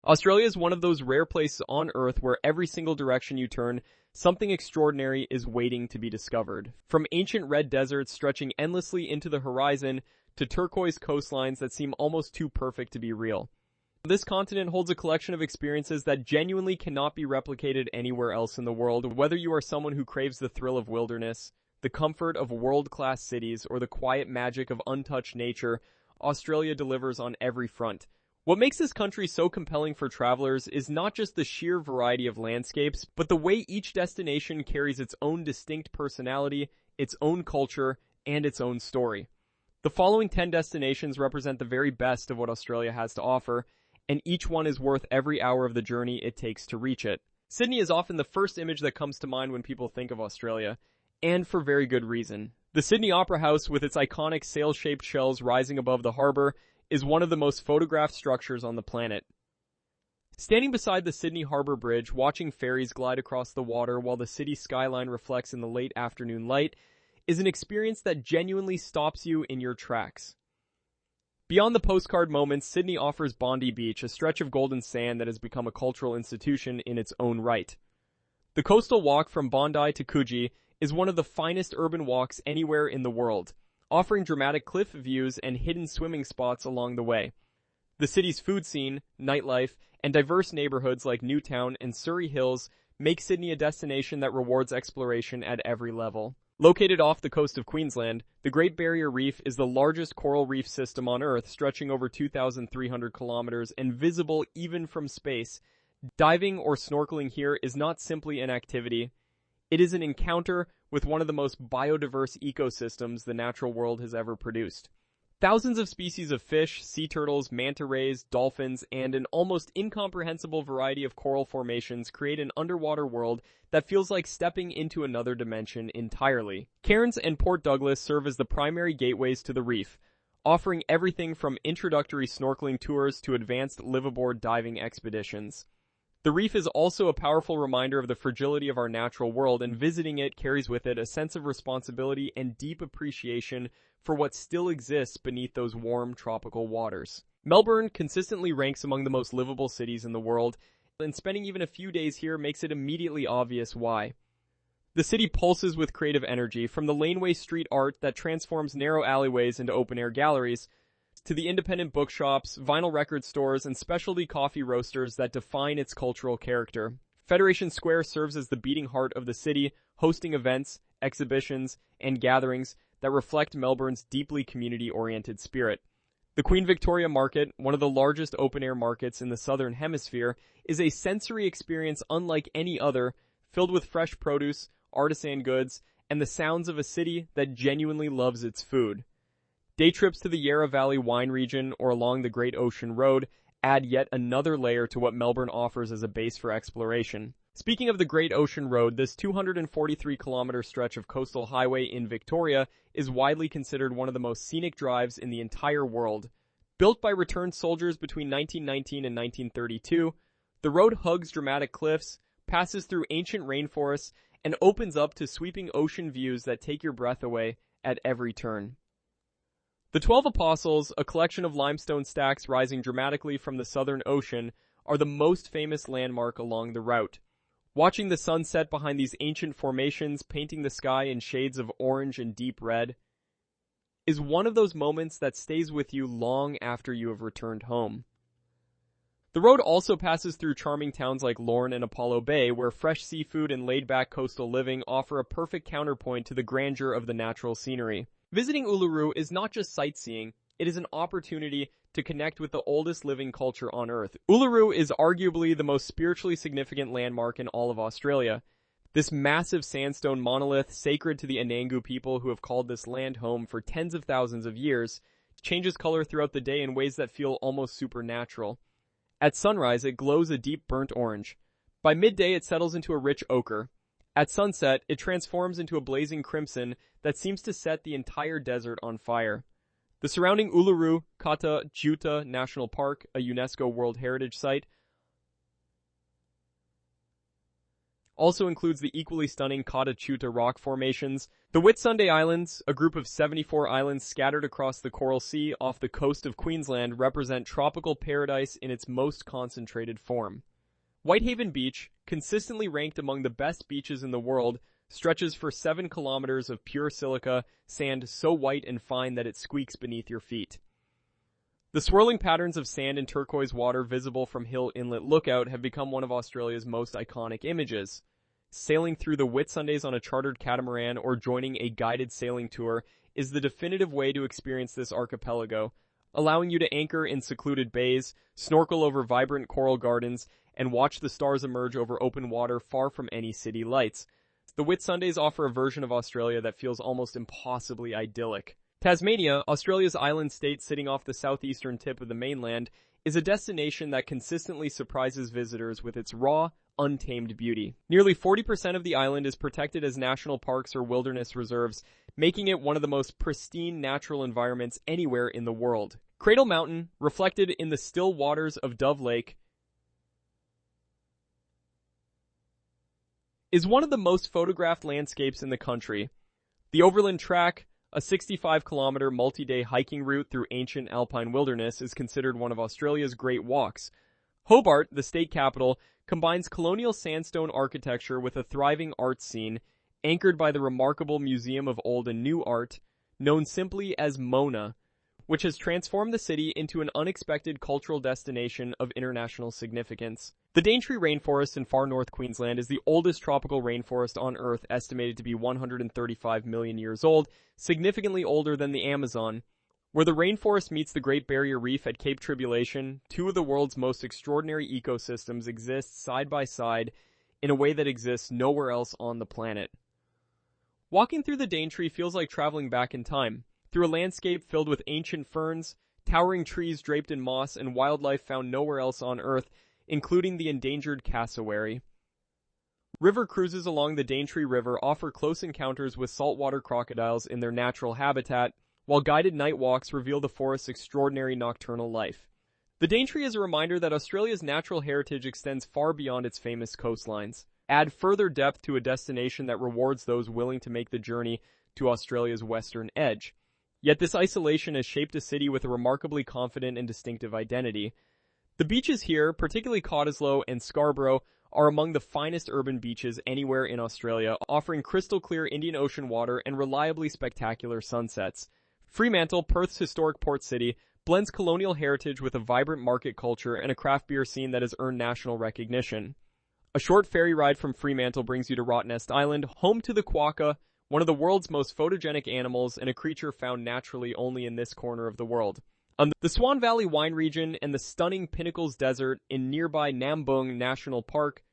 Australia is one of those rare places on Earth where every single direction you turn, something extraordinary is waiting to be discovered. From ancient red deserts stretching endlessly into the horizon to turquoise coastlines that seem almost too perfect to be real. This continent holds a collection of experiences that genuinely cannot be replicated anywhere else in the world, whether you are someone who craves the thrill of wilderness, the comfort of world-class cities, or the quiet magic of untouched nature. Australia delivers on every front. What makes this country so compelling for travelers is not just the sheer variety of landscapes, but the way each destination carries its own distinct personality, its own culture, and its own story. The following 10 destinations represent the very best of what Australia has to offer, and each one is worth every hour of the journey it takes to reach it. Sydney is often the first image that comes to mind when people think of Australia, and for very good reason. The Sydney Opera House, with its iconic sail-shaped shells rising above the harbour, is one of the most photographed structures on the planet. Standing beside the Sydney Harbour Bridge, watching ferries glide across the water while the city skyline reflects in the late afternoon light, is an experience that genuinely stops you in your tracks. Beyond the postcard moments, Sydney offers Bondi Beach, a stretch of golden sand that has become a cultural institution in its own right. The coastal walk from Bondi to Coogee is one of the finest urban walks anywhere in the world, offering dramatic cliff views and hidden swimming spots along the way. The city's food scene, nightlife, and diverse neighborhoods like Newtown and Surrey Hills make Sydney a destination that rewards exploration at every level. Located off the coast of Queensland, the Great Barrier Reef is the largest coral reef system on Earth, stretching over 2,300 kilometers and visible even from space. Diving or snorkeling here is not simply an activity. It is an encounter with one of the most biodiverse ecosystems the natural world has ever produced. Thousands of species of fish, sea turtles, manta rays, dolphins, and an almost incomprehensible variety of coral formations create an underwater world that feels like stepping into another dimension entirely. Cairns and Port Douglas serve as the primary gateways to the reef, offering everything from introductory snorkeling tours to advanced liveaboard diving expeditions. The reef is also a powerful reminder of the fragility of our natural world, and visiting it carries with it a sense of responsibility and deep appreciation for what still exists beneath those warm tropical waters. Melbourne consistently ranks among the most livable cities in the world, and spending even a few days here makes it immediately obvious why. The city pulses with creative energy, from the laneway street art that transforms narrow alleyways into open-air galleries, to the independent bookshops, vinyl record stores, and specialty coffee roasters that define its cultural character. Federation Square serves as the beating heart of the city, hosting events, exhibitions, and gatherings that reflect Melbourne's deeply community-oriented spirit. The Queen Victoria Market, one of the largest open-air markets in the Southern Hemisphere, is a sensory experience unlike any other, filled with fresh produce, artisan goods, and the sounds of a city that genuinely loves its food. Day trips to the Yarra Valley wine region or along the Great Ocean Road add yet another layer to what Melbourne offers as a base for exploration. Speaking of the Great Ocean Road, this 243-kilometer stretch of coastal highway in Victoria is widely considered one of the most scenic drives in the entire world. Built by returned soldiers between 1919 and 1932, the road hugs dramatic cliffs, passes through ancient rainforests, and opens up to sweeping ocean views that take your breath away at every turn. The 12 Apostles, a collection of limestone stacks rising dramatically from the Southern Ocean, are the most famous landmark along the route. Watching the sun set behind these ancient formations, painting the sky in shades of orange and deep red, is one of those moments that stays with you long after you have returned home. The road also passes through charming towns like Lorne and Apollo Bay, where fresh seafood and laid-back coastal living offer a perfect counterpoint to the grandeur of the natural scenery. Visiting Uluru is not just sightseeing, it is an opportunity to connect with the oldest living culture on Earth. Uluru is arguably the most spiritually significant landmark in all of Australia. This massive sandstone monolith, sacred to the Anangu people who have called this land home for tens of thousands of years, changes color throughout the day in ways that feel almost supernatural. At sunrise, it glows a deep burnt orange. By midday, it settles into a rich ochre. At sunset, it transforms into a blazing crimson that seems to set the entire desert on fire. The surrounding Uluru Kata Tjuta National Park, a UNESCO World Heritage Site, also includes the equally stunning Kata Tjuta rock formations. The Whitsunday Islands, a group of 74 islands scattered across the Coral Sea off the coast of Queensland, represent tropical paradise in its most concentrated form. Whitehaven Beach, consistently ranked among the best beaches in the world, stretches for 7 kilometers of pure silica, sand so white and fine that it squeaks beneath your feet. The swirling patterns of sand and turquoise water visible from Hill Inlet Lookout have become one of Australia's most iconic images. Sailing through the Whitsundays on a chartered catamaran or joining a guided sailing tour is the definitive way to experience this archipelago, allowing you to anchor in secluded bays, snorkel over vibrant coral gardens, and watch the stars emerge over open water far from any city lights. The Whitsundays offer a version of Australia that feels almost impossibly idyllic. Tasmania, Australia's island state sitting off the southeastern tip of the mainland, is a destination that consistently surprises visitors with its raw, untamed beauty. Nearly 40% of the island is protected as national parks or wilderness reserves, making it one of the most pristine natural environments anywhere in the world. Cradle Mountain, reflected in the still waters of Dove Lake, is one of the most photographed landscapes in the country. The Overland Track, a 65-kilometer multi-day hiking route through ancient alpine wilderness, is considered one of Australia's great walks. Hobart, the state capital, combines colonial sandstone architecture with a thriving arts scene, anchored by the remarkable Museum of Old and New Art, known simply as MONA, which has transformed the city into an unexpected cultural destination of international significance. The Daintree Rainforest in far north Queensland is the oldest tropical rainforest on Earth, estimated to be 135 million years old, significantly older than the Amazon. Where the rainforest meets the Great Barrier Reef at Cape Tribulation, two of the world's most extraordinary ecosystems exist side by side in a way that exists nowhere else on the planet. Walking through the Daintree feels like traveling back in time, through a landscape filled with ancient ferns, towering trees draped in moss, and wildlife found nowhere else on Earth, including the endangered cassowary. River cruises along the Daintree River offer close encounters with saltwater crocodiles in their natural habitat, while guided night walks reveal the forest's extraordinary nocturnal life. The Daintree is a reminder that Australia's natural heritage extends far beyond its famous coastlines. Add further depth to a destination that rewards those willing to make the journey to Australia's western edge. Yet this isolation has shaped a city with a remarkably confident and distinctive identity. The beaches here, particularly Cottesloe and Scarborough, are among the finest urban beaches anywhere in Australia, offering crystal clear Indian Ocean water and reliably spectacular sunsets. Fremantle, Perth's historic port city, blends colonial heritage with a vibrant market culture and a craft beer scene that has earned national recognition. A short ferry ride from Fremantle brings you to Rottnest Island, home to the quokka, one of the world's most photogenic animals and a creature found naturally only in this corner of the world. The Swan Valley wine region and the stunning Pinnacles Desert in nearby Nambung National Park